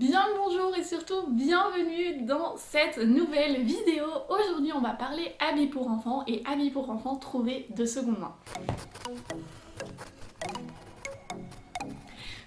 Bien le bonjour et surtout bienvenue dans cette nouvelle vidéo. Aujourd'hui on va parler habits pour enfants et habits pour enfants trouvés de seconde main.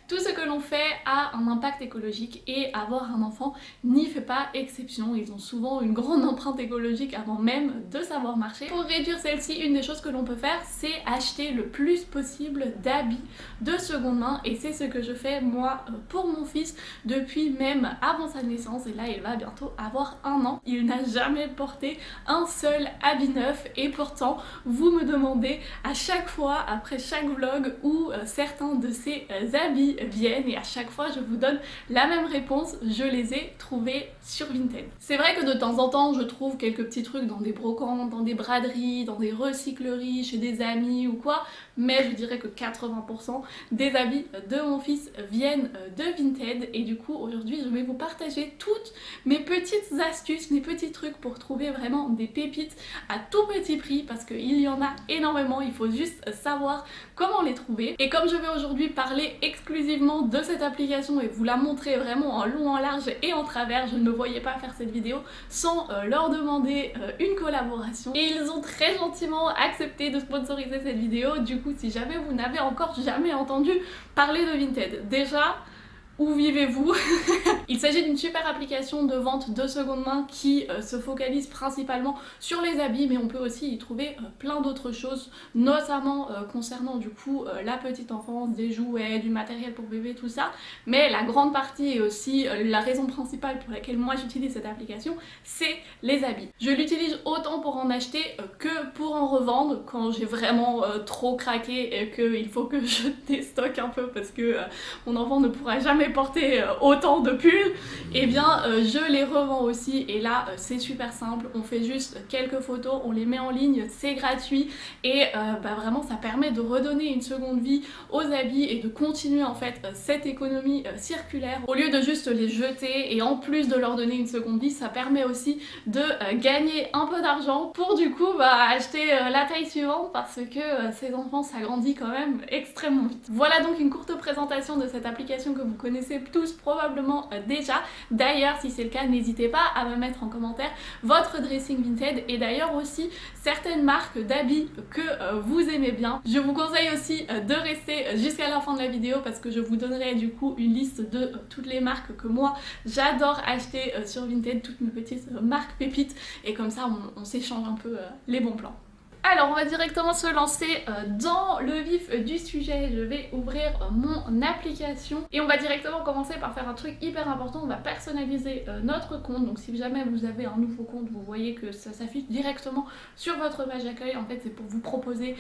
Tout ce que l'on fait a un impact écologique et avoir un enfant n'y fait pas exception. Ils ont souvent une grande empreinte écologique avant même de savoir marcher. Pour réduire celle-ci, une des choses que l'on peut faire, c'est acheter le plus possible d'habits de seconde main et c'est ce que je fais moi pour mon fils depuis même avant sa naissance et là il va bientôt avoir 1 an. Il n'a jamais porté un seul habit neuf et pourtant vous me demandez à chaque fois après chaque vlog où certains de ces habits viennent et à chaque fois je vous donne la même réponse, je les ai trouvés sur Vinted. C'est vrai que de temps en temps je trouve quelques petits trucs dans des brocantes, dans des braderies, dans des recycleries, chez des amis ou quoi, mais je dirais que 80% des habits de mon fils viennent de Vinted et du coup aujourd'hui je vais vous partager toutes mes petites astuces, mes petits trucs pour trouver vraiment des pépites à tout petit prix parce qu'il y en a énormément, il faut juste savoir comment les trouver. Et comme je vais aujourd'hui parler exclusivement de cette application et vous la montrer vraiment en long, en large et en travers, je ne me voyais pas faire cette vidéo sans leur demander une collaboration. Et ils ont très gentiment accepté de sponsoriser cette vidéo. Du coup, si jamais vous n'avez encore jamais entendu parler de Vinted, déjà, où vivez-vous? Il s'agit d'une super application de vente de seconde main qui se focalise principalement sur les habits, mais on peut aussi y trouver plein d'autres choses, notamment concernant du coup la petite enfance, des jouets, du matériel pour bébé, tout ça. Mais la grande partie et aussi la raison principale pour laquelle moi j'utilise cette application, c'est les habits. Je l'utilise autant pour en acheter que pour en revendre quand j'ai vraiment trop craqué et qu'il faut que je déstocke un peu parce que mon enfant ne pourra jamais porter autant de pulls, et bien je les revends aussi et là c'est super simple, on fait juste quelques photos, on les met en ligne, c'est gratuit et vraiment ça permet de redonner une seconde vie aux habits et de continuer en fait cette économie circulaire au lieu de juste les jeter et en plus de leur donner une seconde vie, ça permet aussi de gagner un peu d'argent pour du coup acheter la taille suivante parce que ces enfants ça grandit quand même extrêmement vite. Voilà donc une courte présentation de cette application que vous connaissez tous probablement déjà. D'ailleurs, si c'est le cas, n'hésitez pas à me mettre en commentaire votre dressing Vinted et d'ailleurs aussi certaines marques d'habits que vous aimez bien. Je vous conseille aussi de rester jusqu'à la fin de la vidéo parce que je vous donnerai du coup une liste de toutes les marques que moi j'adore acheter sur Vinted, toutes mes petites marques pépites et comme ça on s'échange un peu les bons plans. Alors on va directement se lancer dans le vif du sujet, je vais ouvrir mon application et on va directement commencer par faire un truc hyper important, on va personnaliser notre compte. Donc si jamais vous avez un nouveau compte, vous voyez que ça s'affiche directement sur votre page d'accueil, en fait c'est pour vous proposer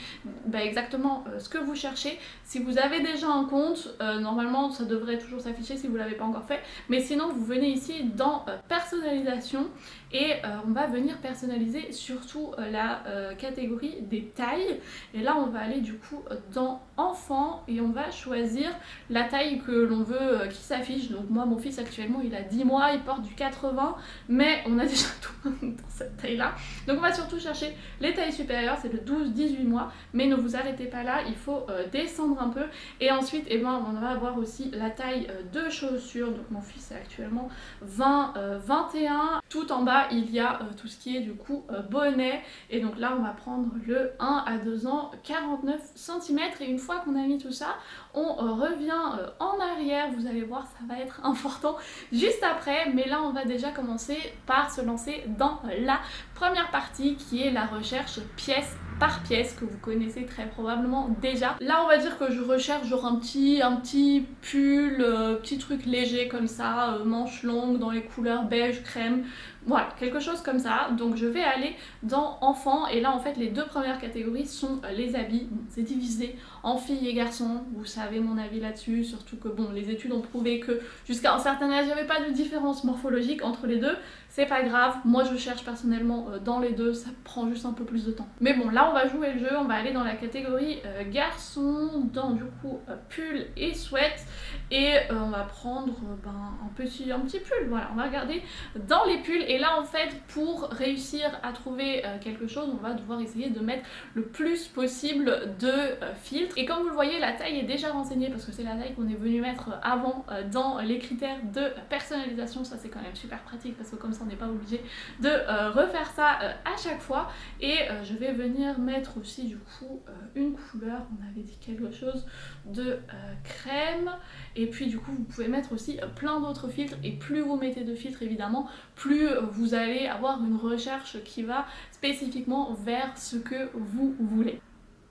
exactement ce que vous cherchez. Si vous avez déjà un compte, normalement ça devrait toujours s'afficher si vous ne l'avez pas encore fait, mais sinon vous venez ici dans personnalisation et on va venir personnaliser surtout la catégorie des tailles et là on va aller du coup dans enfant et on va choisir la taille que l'on veut qui s'affiche. Donc moi mon fils actuellement il a 10 mois, il porte du 80 mais on a déjà tout dans cette taille là, donc on va surtout chercher les tailles supérieures, c'est le 12-18 mois, mais ne vous arrêtez pas là, il faut descendre un peu et ensuite on va avoir aussi la taille de chaussures. Donc mon fils est actuellement 20-21, tout en bas il y a tout ce qui est du coup bonnet et donc là on va prendre le 1 à 2 ans 49 cm et une fois qu'on a mis tout ça on revient en arrière, vous allez voir ça va être important juste après, mais là on va déjà commencer par se lancer dans la première partie qui est la recherche pièce par pièce que vous connaissez très probablement déjà. Là on va dire que je recherche genre un petit pull, petit truc léger comme ça, manches longues dans les couleurs beige, crème, voilà, quelque chose comme ça. Donc je vais aller dans enfant et là en fait les deux premières catégories sont les habits. Bon, c'est divisé en filles et garçons, vous savez mon avis là-dessus, surtout que bon les études ont prouvé que jusqu'à un certain âge il n'y avait pas de différence morphologique entre les deux. C'est pas grave, moi je cherche personnellement dans les deux, ça prend juste un peu plus de temps. Mais bon là on va jouer le jeu, on va aller dans la catégorie garçon, dans du coup pull et sweat et on va prendre un petit pull, voilà, on va regarder dans les pulls Et là en fait pour réussir à trouver quelque chose, on va devoir essayer de mettre le plus possible de filtres. Et comme vous le voyez, la taille est déjà renseignée parce que c'est la taille qu'on est venu mettre avant dans les critères de personnalisation. Ça c'est quand même super pratique parce que comme ça on n'est pas obligé de refaire ça à chaque fois. Et je vais venir mettre aussi du coup une couleur, on avait dit quelque chose de crème. Et puis du coup vous pouvez mettre aussi plein d'autres filtres, et plus vous mettez de filtres évidemment, plus vous allez avoir une recherche qui va spécifiquement vers ce que vous voulez.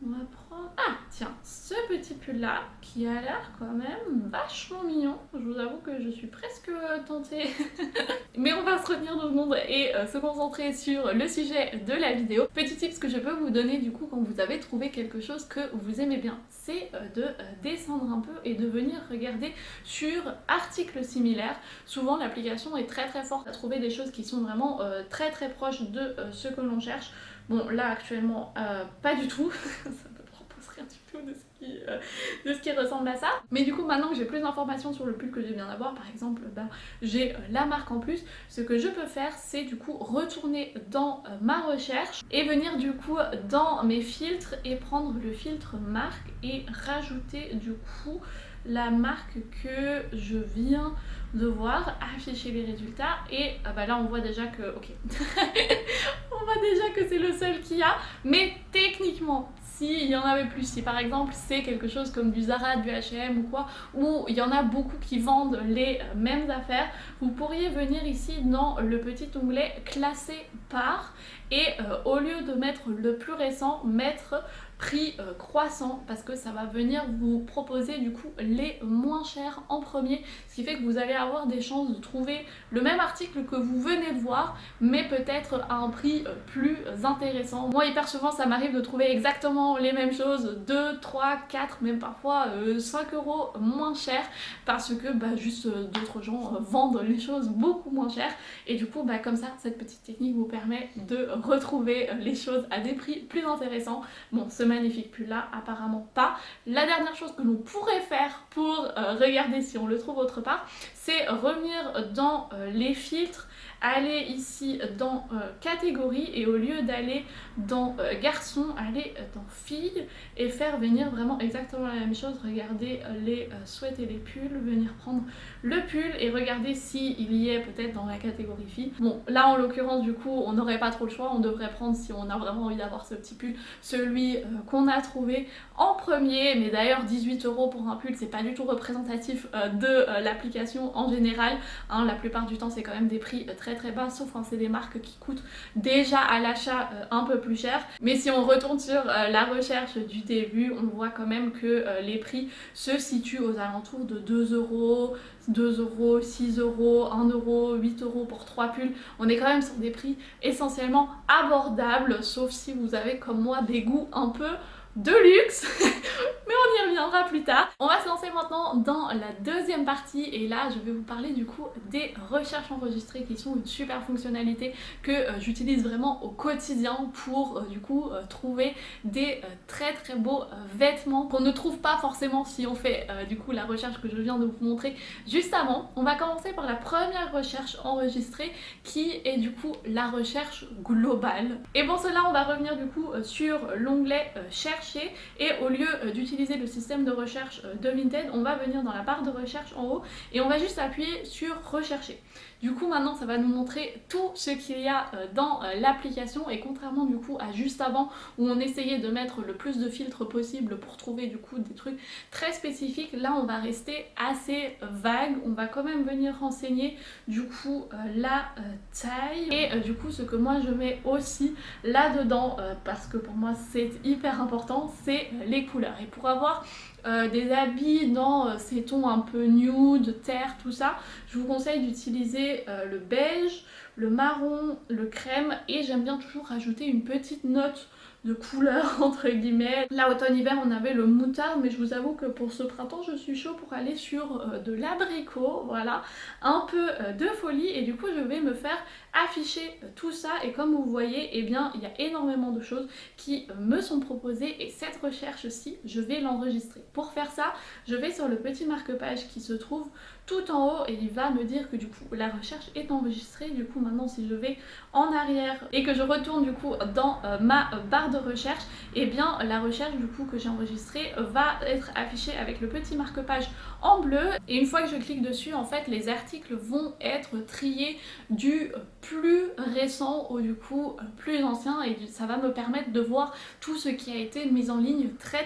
On va prendre... Ah tiens, ce petit pull là qui a l'air quand même vachement mignon. Je vous avoue que je suis presque tentée. Mais on va se retenir 2 secondes et se concentrer sur le sujet de la vidéo. Petit tips que je peux vous donner du coup quand vous avez trouvé quelque chose que vous aimez bien, c'est de descendre un peu et de venir regarder sur articles similaires. Souvent l'application est très forte à trouver des choses qui sont vraiment très proches de ce que l'on cherche. Bon là actuellement pas du tout, ça me propose rien du tout de ce qui ressemble à ça. Mais du coup maintenant que j'ai plus d'informations sur le pull que je viens d'avoir, par exemple j'ai la marque en plus, ce que je peux faire c'est du coup retourner dans ma recherche et venir du coup dans mes filtres et prendre le filtre marque et rajouter du coup la marque que je viens de voir, afficher les résultats et là on voit déjà que ok on voit déjà que c'est le seul qu'il y a, mais techniquement s'il y en avait plus, si par exemple c'est quelque chose comme du Zara, du H&M ou quoi, où il y en a beaucoup qui vendent les mêmes affaires, vous pourriez venir ici dans le petit onglet classer par et au lieu de mettre le plus récent, mettre prix croissant, parce que ça va venir vous proposer du coup les moins chers en premier, ce qui fait que vous allez avoir des chances de trouver le même article que vous venez de voir mais peut-être à un prix plus intéressant. Moi hyper souvent ça m'arrive de trouver exactement les mêmes choses 2, 3, 4, même parfois 5 euros moins cher parce que juste d'autres gens vendent les choses beaucoup moins cher, et du coup comme ça cette petite technique vous permet de retrouver les choses à des prix plus intéressants. Bon, ce magnifique pull là apparemment pas. La dernière chose que l'on pourrait faire pour regarder si on le trouve autre part, c'est revenir dans les filtres, aller ici dans catégorie et au lieu d'aller dans garçon, aller dans filles et faire venir vraiment exactement la même chose. Regardez les sweats et les pulls, venir prendre le pull et regarder s'il y est peut-être dans la catégorie filles. Bon là en l'occurrence du coup on n'aurait pas trop le choix, on devrait prendre, si on a vraiment envie d'avoir ce petit pull, celui qu'on a trouvé en premier. Mais d'ailleurs 18 € pour un pull c'est pas du tout représentatif de l'application en général, hein. La plupart du temps c'est quand même des prix très bas, sauf quand c'est des marques qui coûtent déjà à l'achat un peu plus cher. Mais si on retourne sur la recherche du début, on voit quand même que les prix se situent aux alentours de 2 €, 2 €, 6 €, 1 €, 8 € pour 3 pulls. On est quand même sur des prix essentiellement abordables, sauf si vous avez comme moi des goûts un peu de luxe. Mais on y reviendra plus tard. On va se lancer maintenant dans la deuxième partie et là je vais vous parler du coup des recherches enregistrées qui sont une super fonctionnalité que j'utilise vraiment au quotidien pour du coup trouver des très beaux vêtements qu'on ne trouve pas forcément si on fait du coup la recherche que je viens de vous montrer juste avant. On va commencer par la première recherche enregistrée qui est du coup la recherche globale. Et pour cela on va revenir du coup sur l'onglet chercher et au lieu d'utiliser le système de recherche de Vinted, on va venir dans la barre de recherche en haut et on va juste appuyer sur rechercher. Du coup maintenant ça va nous montrer tout ce qu'il y a dans l'application, et contrairement du coup à juste avant où on essayait de mettre le plus de filtres possible pour trouver du coup des trucs très spécifiques, là on va rester assez vague. On va quand même venir renseigner du coup la taille et du coup ce que moi je mets aussi là-dedans parce que pour moi c'est hyper important, c'est les couleurs. Et pour avoir des habits dans ces tons un peu nude, terre, tout ça, je vous conseille d'utiliser le beige, le marron, le crème, et j'aime bien toujours rajouter une petite note de couleur entre guillemets. Là automne-hiver on avait le moutarde, mais je vous avoue que pour ce printemps je suis chaud pour aller sur de l'abricot, voilà, un peu de folie, et du coup je vais me faire afficher tout ça, et comme vous voyez eh bien il y a énormément de choses qui me sont proposées, et cette recherche-ci je vais l'enregistrer. Pour faire ça je vais sur le petit marque-page qui se trouve tout en haut et il va me dire que du coup la recherche est enregistrée. Du coup maintenant si je vais en arrière et que je retourne du coup dans ma barre de recherche, et bien la recherche du coup que j'ai enregistrée va être affichée avec le petit marque-page en bleu, et une fois que je clique dessus, en fait les articles vont être triés du plus récent au du coup plus ancien, et ça va me permettre de voir tout ce qui a été mis en ligne très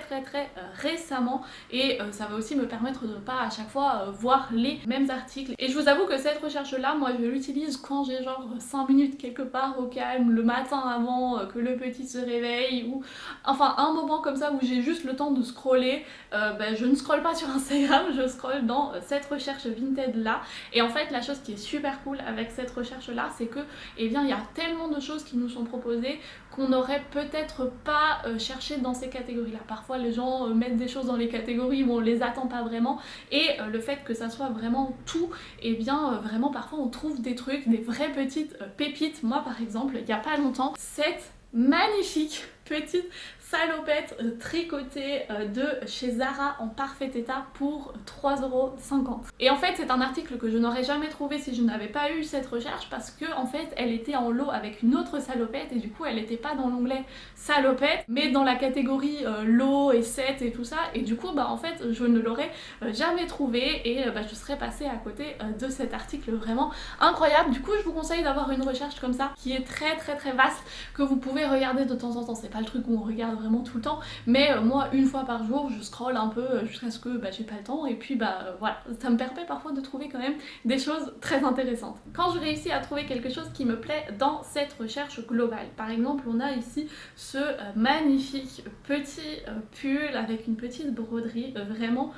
récemment, et ça va aussi me permettre de ne pas à chaque fois voir les mêmes articles. Et je vous avoue que cette recherche là, moi je l'utilise quand j'ai genre 5 minutes quelque part au calme, le matin avant que le petit se réveille, ou enfin un moment comme ça où j'ai juste le temps de scroller. Je ne scrolle pas sur Instagram, je scrolle dans cette recherche Vinted là. Et en fait la chose qui est super cool avec cette recherche là, c'est que eh bien il y a tellement de choses qui nous sont proposées qu'on n'aurait peut-être pas cherché dans ces catégories là. Parfois les gens mettent des choses dans les catégories où on les attend pas vraiment, et le fait que ça soit vraiment tout, et bien vraiment parfois on trouve des trucs, des vraies petites pépites. Moi par exemple il y a pas longtemps, cette magnifique petite salopette tricotée de chez Zara en parfait état pour 3,50 €. Et en fait c'est un article que je n'aurais jamais trouvé si je n'avais pas eu cette recherche, parce que en fait elle était en lot avec une autre salopette, et du coup elle n'était pas dans l'onglet salopette mais dans la catégorie lot et set et tout ça, et du coup en fait je ne l'aurais jamais trouvé, et je serais passée à côté de cet article vraiment incroyable. Du coup je vous conseille d'avoir une recherche comme ça qui est très vaste, que vous pouvez regarder de temps en temps. C'est pas le truc où on regarde vraiment tout le temps, mais moi une fois par jour je scrolle un peu jusqu'à ce que j'ai pas le temps, et puis voilà, ça me permet parfois de trouver quand même des choses très intéressantes. Quand je réussis à trouver quelque chose qui me plaît dans cette recherche globale, par exemple on a ici ce magnifique petit pull avec une petite broderie vraiment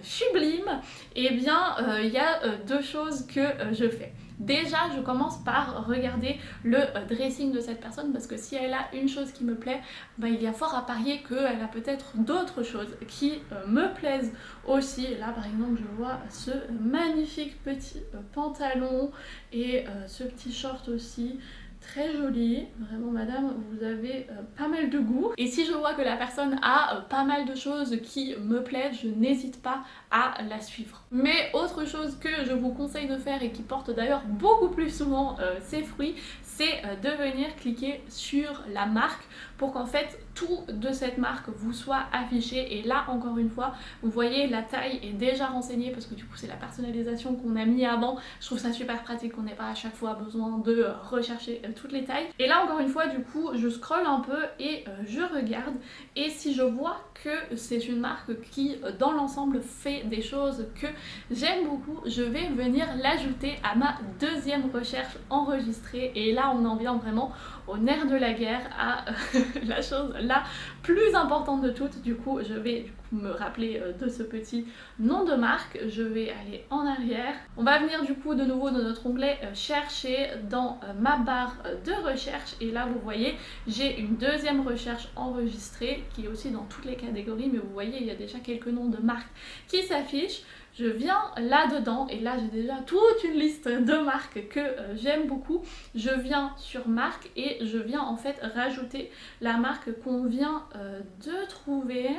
sublime, et bien il y a deux choses que je fais. Déjà, je commence par regarder le dressing de cette personne, parce que si elle a une chose qui me plaît, il y a fort à parier qu'elle a peut-être d'autres choses qui me plaisent aussi. Là par exemple je vois ce magnifique petit pantalon et ce petit short aussi. Très joli, vraiment madame, vous avez pas mal de goût. Et si je vois que la personne a pas mal de choses qui me plaisent, je n'hésite pas à la suivre. Mais autre chose que je vous conseille de faire, et qui porte d'ailleurs beaucoup plus souvent ses fruits, c'est de venir cliquer sur la marque pour qu'en fait tout de cette marque vous soit affiché. Et là encore une fois vous voyez la taille est déjà renseignée, parce que du coup c'est la personnalisation qu'on a mis avant. Je trouve ça super pratique qu'on n'ait pas à chaque fois besoin de rechercher toutes les tailles. Et là encore une fois du coup je scrolle un peu et je regarde, et si je vois que c'est une marque qui dans l'ensemble fait des choses que j'aime beaucoup, je vais venir l'ajouter à ma deuxième recherche enregistrée. Et là on en vient vraiment au nerf de la guerre, à la chose la plus importante de toutes. Du coup je vais me rappeler de ce petit nom de marque. Je vais aller en arrière, on va venir du coup de nouveau dans notre onglet chercher dans ma barre de recherche, et là vous voyez j'ai une deuxième recherche enregistrée qui est aussi dans toutes les catégories, mais vous voyez il y a déjà quelques noms de marques qui s'affichent. Je viens là-dedans, et là j'ai déjà toute une liste de marques que j'aime beaucoup. Je viens sur marque et je viens en fait rajouter la marque qu'on vient de trouver.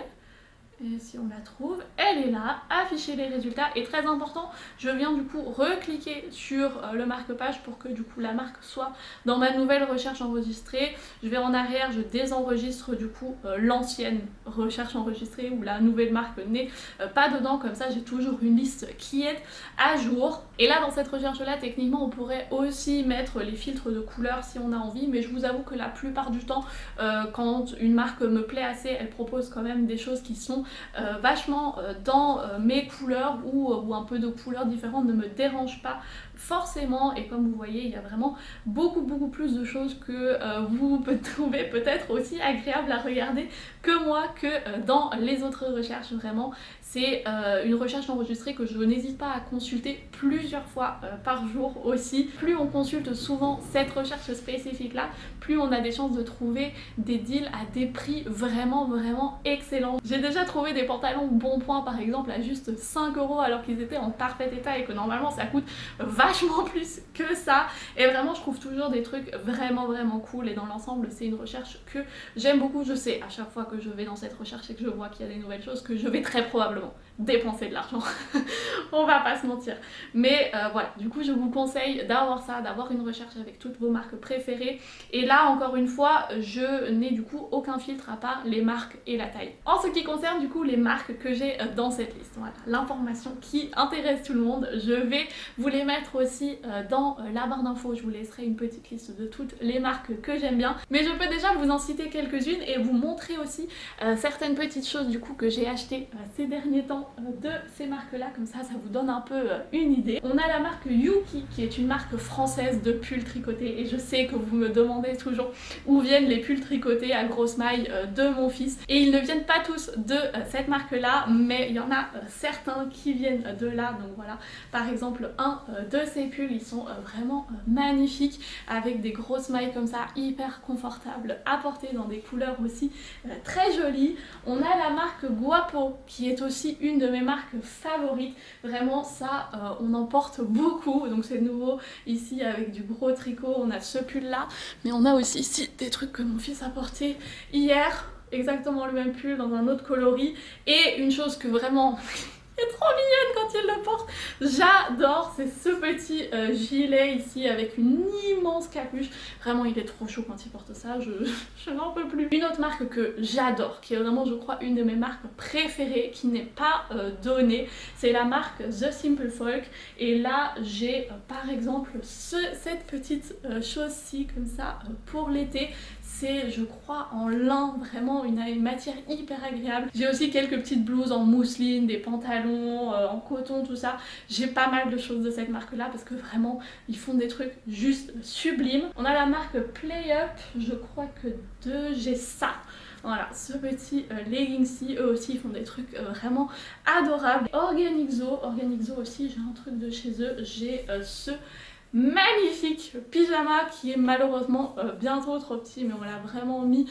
Et si on la trouve, elle est là, afficher les résultats. Et très important, je viens du coup recliquer sur le marque-page pour que du coup la marque soit dans ma nouvelle recherche enregistrée. Je vais en arrière, je désenregistre du coup l'ancienne recherche enregistrée où la nouvelle marque n'est pas dedans. Comme ça j'ai toujours une liste qui est à jour. Et là dans cette recherche là, techniquement on pourrait aussi mettre les filtres de couleurs si on a envie, mais je vous avoue que la plupart du temps quand une marque me plaît assez, elle propose quand même des choses qui sont vachement dans mes couleurs, ou un peu de couleurs différentes ne me dérange pas forcément. Et comme vous voyez il y a vraiment beaucoup plus de choses que vous trouvez peut-être aussi agréable à regarder que moi, que dans les autres recherches. Vraiment c'est une recherche enregistrée que je n'hésite pas à consulter plusieurs fois par jour aussi. Plus on consulte souvent cette recherche spécifique là, plus on a des chances de trouver des deals à des prix vraiment excellents. J'ai déjà trouvé des pantalons Bon Point par exemple à juste 5 € alors qu'ils étaient en parfait état et que normalement ça coûte vachement plus que ça. Et vraiment je trouve toujours des trucs vraiment cool, et dans l'ensemble c'est une recherche que j'aime beaucoup. Je sais à chaque fois que je vais dans cette recherche et que je vois qu'il y a des nouvelles choses que je vais très probablement dépenser de l'argent. On va pas se mentir. Mais voilà, du coup je vous conseille d'avoir ça, d'avoir une recherche avec toutes vos marques préférées. Et là encore une fois, je n'ai du coup aucun filtre à part les marques et la taille. En ce qui concerne du coup les marques que j'ai dans cette liste, voilà, l'information qui intéresse tout le monde, je vais vous les mettre aussi dans la barre d'infos. Je vous laisserai une petite liste de toutes les marques que j'aime bien. Mais je peux déjà vous en citer quelques-unes et vous montrer aussi certaines petites choses du coup que j'ai achetées ces derniers temps de ces marques là, comme ça vous donne un peu une idée. On a la marque Yuki qui est une marque française de pulls tricotés et je sais que vous me demandez toujours où viennent les pulls tricotés à grosse maille de mon fils, et ils ne viennent pas tous de cette marque là, mais il y en a certains qui viennent de là. Donc voilà, par exemple un de ces pulls, ils sont vraiment magnifiques avec des grosses mailles comme ça, hyper confortables à porter dans des couleurs aussi très jolies. On a la marque Guapo qui est aussi une de mes marques favorites. Vraiment ça, on en porte beaucoup, donc c'est nouveau ici avec du gros tricot. On a ce pull là, mais on a aussi ici des trucs que mon fils a porté hier, exactement le même pull dans un autre coloris. Et une chose que vraiment elle est trop mignonne quand il le porte, j'adore, c'est ce petit gilet ici avec une immense capuche. Vraiment il est trop chaud quand il porte ça, je n'en peux plus. Une autre marque que j'adore, qui est vraiment je crois une de mes marques préférées, qui n'est pas donnée, c'est la marque The Simple Folk. Et là j'ai par exemple cette petite chose-ci comme ça pour l'été. C'est je crois en lin, vraiment une matière hyper agréable. J'ai aussi quelques petites blouses en mousseline, des pantalons en coton, tout ça. J'ai pas mal de choses de cette marque là parce que vraiment ils font des trucs juste sublimes. On a la marque Play Up, je crois que j'ai ça. Voilà, ce petit legging-ci, eux aussi ils font des trucs vraiment adorables. Organixo aussi, j'ai un truc de chez eux, j'ai ce magnifique pyjama qui est malheureusement bien trop petit, mais on l'a vraiment mis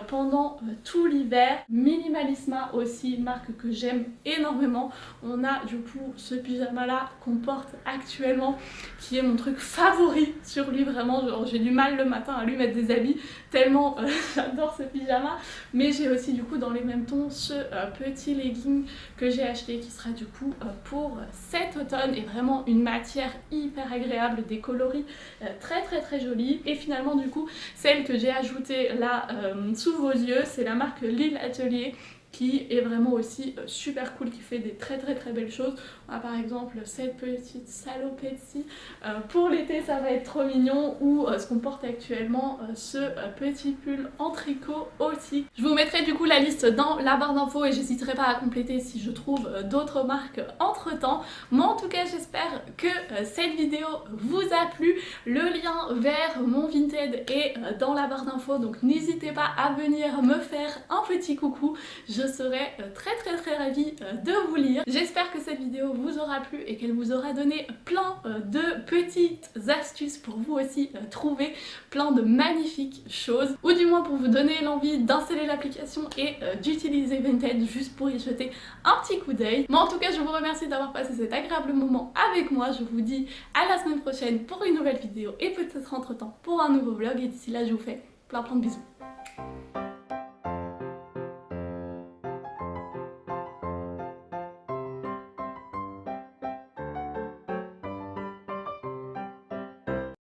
pendant tout l'hiver. Minimalisma aussi, une marque que j'aime énormément. On a du coup ce pyjama là qu'on porte actuellement, qui est mon truc favori sur lui, vraiment j'ai du mal le matin à lui mettre des habits tellement j'adore ce pyjama. Mais j'ai aussi du coup dans les mêmes tons ce petit legging que j'ai acheté, qui sera du coup pour cet automne, et vraiment une matière hyper agréable, des coloris très jolis. Et finalement du coup celle que j'ai ajoutée là sous vos yeux, c'est la marque Lille Atelier, qui est vraiment aussi super cool, qui fait des très belles choses. On a par exemple cette petite salopette-ci, pour l'été ça va être trop mignon, ou ce qu'on porte actuellement, ce petit pull en tricot aussi. Je vous mettrai du coup la liste dans la barre d'infos et j'hésiterai pas à compléter si je trouve d'autres marques entre temps. Moi en tout cas j'espère que cette vidéo vous a plu. Le lien vers mon Vinted est dans la barre d'infos, donc n'hésitez pas à venir me faire un petit coucou. Je serai très ravie de vous lire. J'espère que cette vidéo vous aura plu et qu'elle vous aura donné plein de petites astuces pour vous aussi trouver plein de magnifiques choses, ou du moins pour vous donner l'envie d'installer l'application et d'utiliser Vinted juste pour y jeter un petit coup d'œil. Moi en tout cas je vous remercie d'avoir passé cet agréable moment avec moi. Je vous dis à la semaine prochaine pour une nouvelle vidéo et peut-être entre temps pour un nouveau vlog, et d'ici là je vous fais plein de bisous.